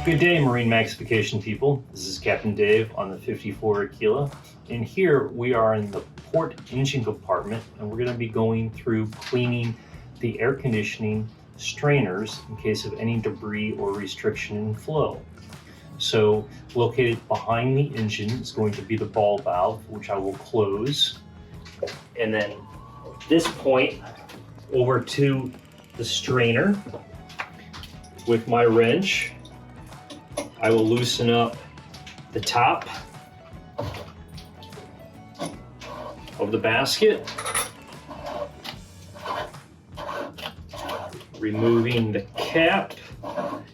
Good day, MarineMax Vacation people. This is Captain Dave on the 54 Aquila. And here we are in the port engine compartment, and we're going to be going through cleaning the air conditioning strainers in case of any debris or restriction in flow. So located behind the engine is going to be the ball valve, which I will close. And then at this point over to the strainer with my wrench, I will loosen up the top of the basket, removing the cap.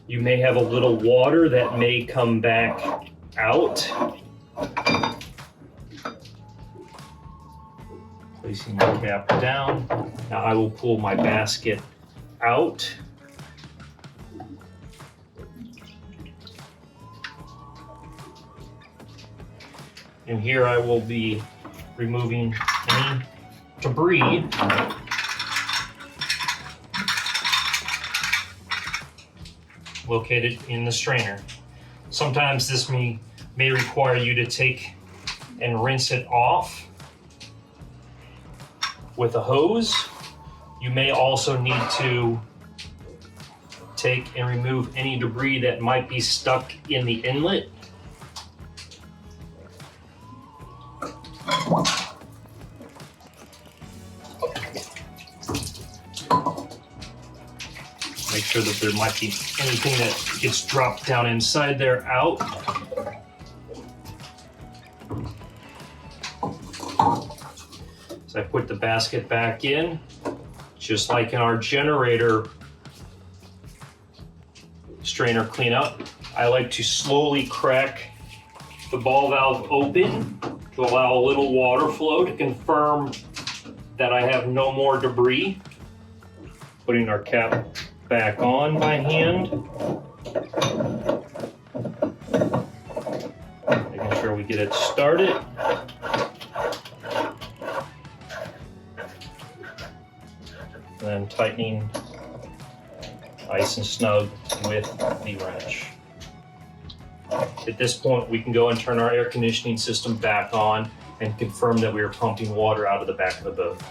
You may have a little water that may come back out. Placing the cap down. Now I will pull my basket out. And here I will be removing any debris located in the strainer. Sometimes this may require you to take and rinse it off with a hose. You may also need to take and remove any debris that might be stuck in the inlet. Make sure that there might be anything that gets dropped down inside there out. So I put the basket back in, just like in our generator strainer cleanup. I like to slowly crack the ball valve open to allow a little water flow to confirm that I have no more debris. Putting our cap back on by hand. Making sure we get it started. And then tightening nice and snug with the wrench. At this point, we can go and turn our air conditioning system back on and confirm that we are pumping water out of the back of the boat.